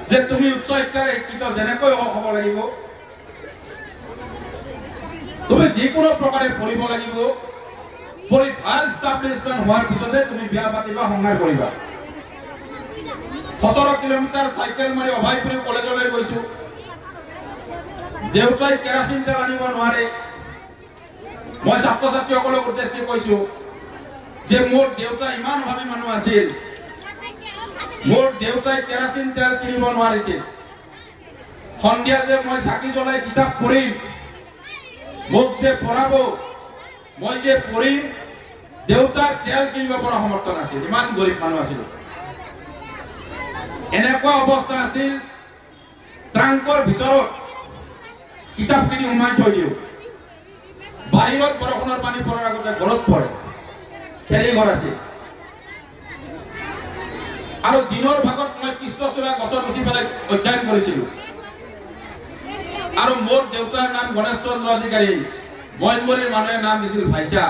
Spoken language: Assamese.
যে তুমি উচ্চ শিক্ষাৰ শিক্ষিত যেনেকৈ হ'ব লাগিব, তুমি যিকোনো প্ৰকাৰে পঢ়িব লাগিব, পঢ়ি ভাল ষ্টাব্লিছমেণ্ট হোৱাৰ পিছতে তুমি বিয়া পাতিবা, সংসাৰ কৰিবা। 17 কিলোমিটাৰ চাইকেল মাৰি অভাইপুৰী কলেজলৈ গৈছো। দেউতাই কেৰাচিন তেল আনিব নোৱাৰে। মই ছাত্ৰ ছাত্ৰীসকলক উদ্দেশ্যি কৈছো যে মোৰ দেউতা ইমান ভাবি মানুহ আছিল, মোৰ দেউতাই কেৰাচিন তেল কিনিব নোৱাৰিছিল। সন্ধিয়া যে মই চাকি জ্বলাই কিতাপ পঢ়িম, মোক যে পঢ়াব, মই যে পঢ়িম, দেউতাৰ তেল কিনিব পৰা সমৰ্থ নাছিল। ইমান গৰীব মানুহ আছিল। এনেকুৱা অৱস্থা আছিল, ট্ৰাংকৰ ভিতৰত কিতাপ কিনি সোমাই থৈ দিওঁ। বাহিৰত বৰষুণৰ পানী পৰাৰ আগতে ঘৰত পৰে। খেলি ঘৰ আছিল। আৰু দিনৰ ভাগত মই কৃষ্ণচূড়া গছত উঠি পেলাই অধ্যয়ন কৰিছিলো। আৰু মোৰ দেউতাৰ নাম গণেশ চন্দ্ৰ অধিকাৰী, মইনমৰীৰ মানুহে নাম দিছিল ভাইচা।